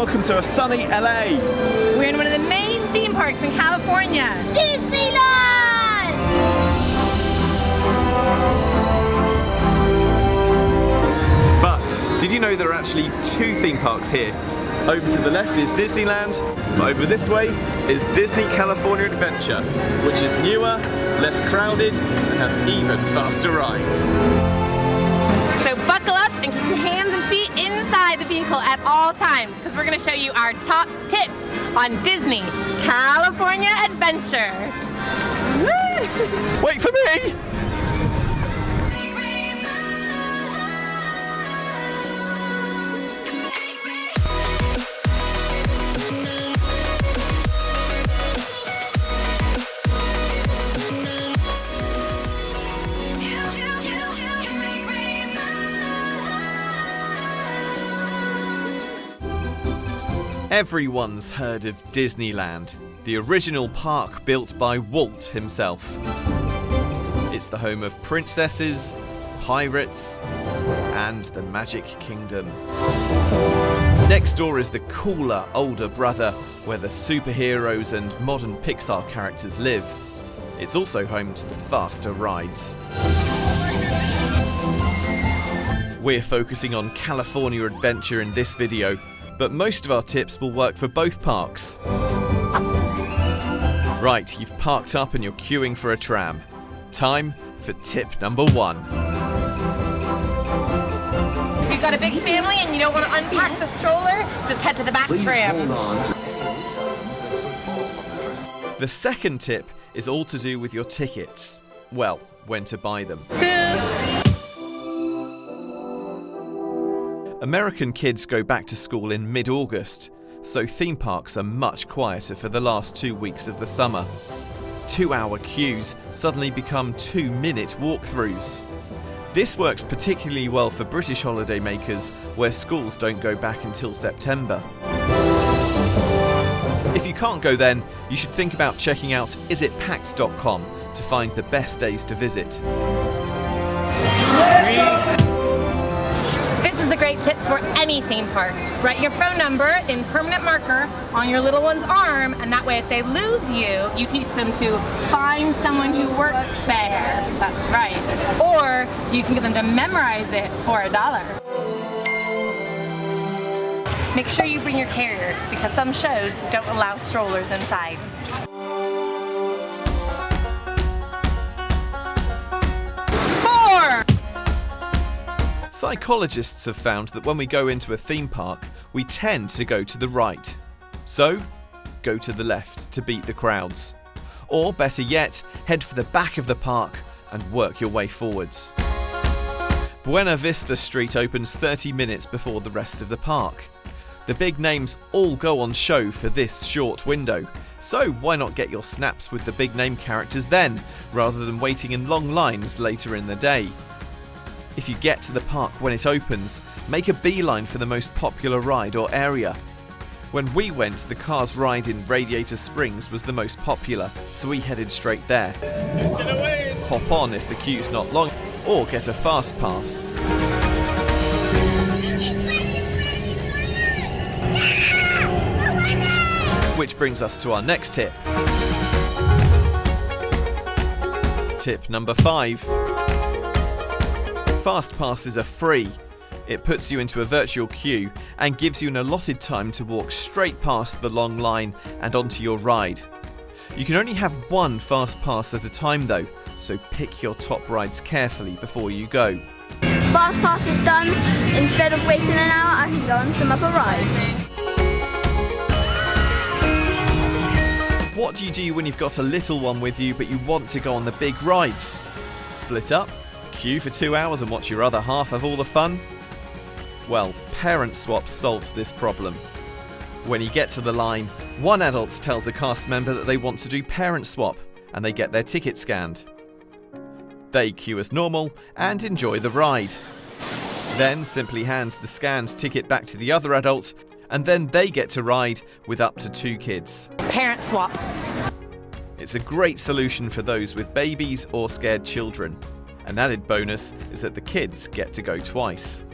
welcome to a sunny LA. We're in one of the main theme parks in California, Disneyland! But did you know there are actually two theme parks here? Over to the left is Disneyland, over this way is Disney California Adventure, which is newer, less crowded, and has even faster rides. So buckle up and keep your hands and feet inside the vehicle at all times, because we're going to show you our top tips on Disney California Adventure. Woo! Wait for me! Everyone's heard of Disneyland, the original park built by Walt himself. It's the home of princesses, pirates, and the Magic Kingdom. Next door is the cooler older brother, where the superheroes and modern Pixar characters live. It's also home to the faster rides. We're focusing on California Adventure in this video, but most of our tips will work for both parks. Right, you've parked up and you're queuing for a tram. Time for tip number 1. If you've got a big family and you don't want to unpack the stroller, just head to the back tram. The second tip is all to do with your tickets. Well, when to buy them. 2. American kids go back to school in mid-August, so theme parks are much quieter for the last 2 weeks of the summer. 2-hour queues suddenly become 2-minute walkthroughs. This works particularly well for British holidaymakers, where schools don't go back until September. If you can't go then, you should think about checking out isitpacked.com to find the best days to visit. This is a great tip for any theme park. Write your phone number in permanent marker on your little one's arm, and that way if they lose you, you teach them to find someone who works there. That's right. Or you can get them to memorize it for $1. Make sure you bring your carrier, because some shows don't allow strollers inside. Psychologists have found that when we go into a theme park, we tend to go to the right. So, go to the left to beat the crowds. Or, better yet, head for the back of the park and work your way forwards. Buena Vista Street opens 30 minutes before the rest of the park. The big names all go on show for this short window, so why not get your snaps with the big name characters then, rather than waiting in long lines later in the day. If you get to the park when it opens, make a beeline for the most popular ride or area. When we went, the Cars ride in Radiator Springs was the most popular, so we headed straight there. Hop on if the queue's not long, or get a fast pass. Which brings us to our next tip. Tip number 5. Fast passes are free. It puts you into a virtual queue and gives you an allotted time to walk straight past the long line and onto your ride. You can only have one fast pass at a time though, so pick your top rides carefully before you go. Fast pass is done. Instead of waiting an hour, I can go on some other rides. What do you do when you've got a little one with you but you want to go on the big rides? Split up? Queue for 2 hours and watch your other half have all the fun? Well, Parent Swap solves this problem. When you get to the line, one adult tells a cast member that they want to do Parent Swap, and they get their ticket scanned. They queue as normal and enjoy the ride. Then simply hand the scanned ticket back to the other adult, and then they get to ride with up to 2 kids. Parent Swap. It's a great solution for those with babies or scared children. An added bonus is that the kids get to go twice.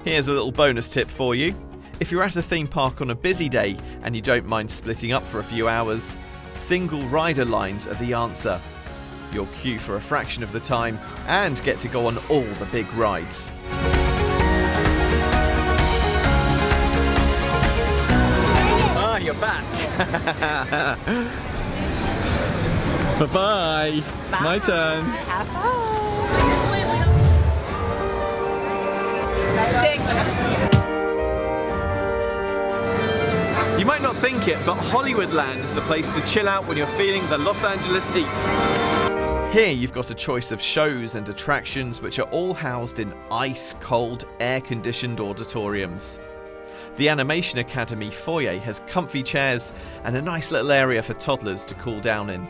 Here's a little bonus tip for you. If you're at a theme park on a busy day and you don't mind splitting up for a few hours, single rider lines are the answer. You'll queue for a fraction of the time and get to go on all the big rides. Ah, you're back! Bye-bye! Bye. My turn! Have fun! 6. You might not think it, but Hollywoodland is the place to chill out when you're feeling the Los Angeles heat. Here you've got a choice of shows and attractions which are all housed in ice-cold, air-conditioned auditoriums. The Animation Academy foyer has comfy chairs and a nice little area for toddlers to cool down in.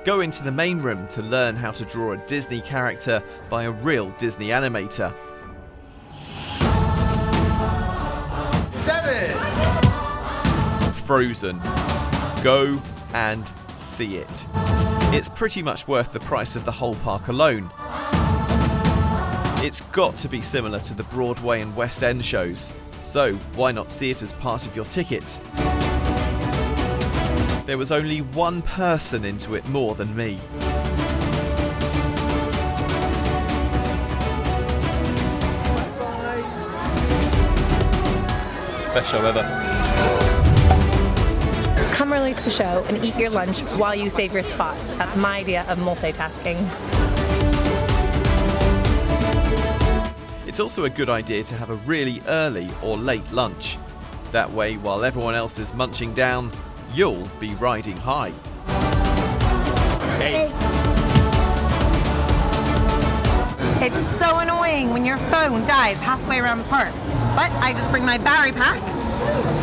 Go into the main room to learn how to draw a Disney character by a real Disney animator. 7. Frozen. Go and see it. It's pretty much worth the price of the whole park alone. It's got to be similar to the Broadway and West End shows, so why not see it as part of your ticket? There was only one person into it more than me. Best show ever. Come early to the show and eat your lunch while you save your spot. That's my idea of multitasking. It's also a good idea to have a really early or late lunch. That way, while everyone else is munching down, you'll be riding high. Hey. It's so annoying when your phone dies halfway around the park. But I just bring my battery pack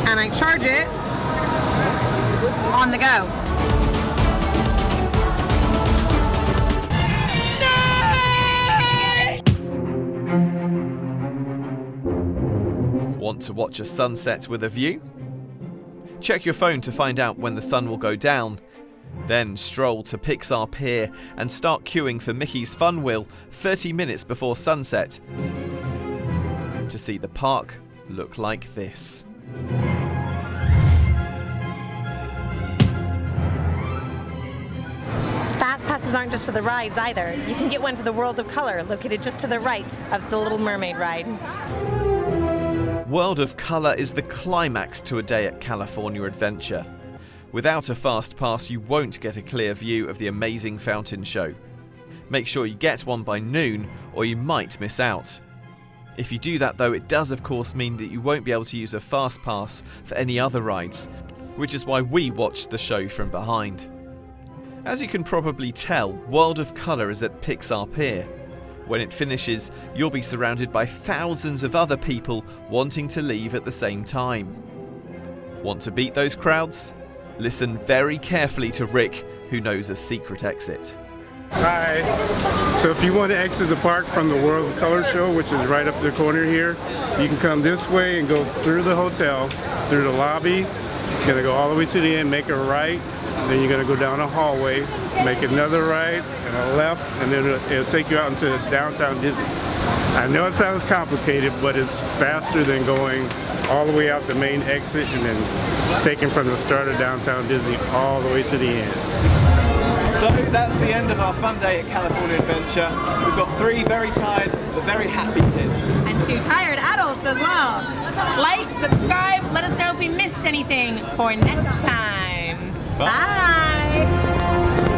and I charge it on the go. Want to watch a sunset with a view? Check your phone to find out when the sun will go down. Then stroll to Pixar Pier and start queuing for Mickey's Fun Wheel 30 minutes before sunset to see the park look like this. Fast passes aren't just for the rides either. You can get one for the World of Color, located just to the right of the Little Mermaid ride. World of Color is the climax to a day at California Adventure. Without a fast pass, you won't get a clear view of the amazing fountain show. Make sure you get one by noon, or you might miss out. If you do that though, it does of course mean that you won't be able to use a fast pass for any other rides, which is why we watched the show from behind. As you can probably tell, World of Color is at Pixar Pier. When it finishes, you'll be surrounded by thousands of other people wanting to leave at the same time. Want to beat those crowds? Listen very carefully to Rick, who knows a secret exit. Hi. So if you want to exit the park from the World of Color show, which is right up the corner here, you can come this way and go through the hotel, through the lobby. You're going to go all the way to the end, make a right, then you're going to go down a hallway, make another right and a left, and then it'll take you out into downtown Disney. I know it sounds complicated, but it's faster than going all the way out the main exit and then taking from the start of downtown Disney all the way to the end. So that's the end of our fun day at California Adventure. We've got 3 very tired but very happy kids. And 2 tired adults as well. Like, subscribe, let us know if we missed anything for next time. Bye. Bye.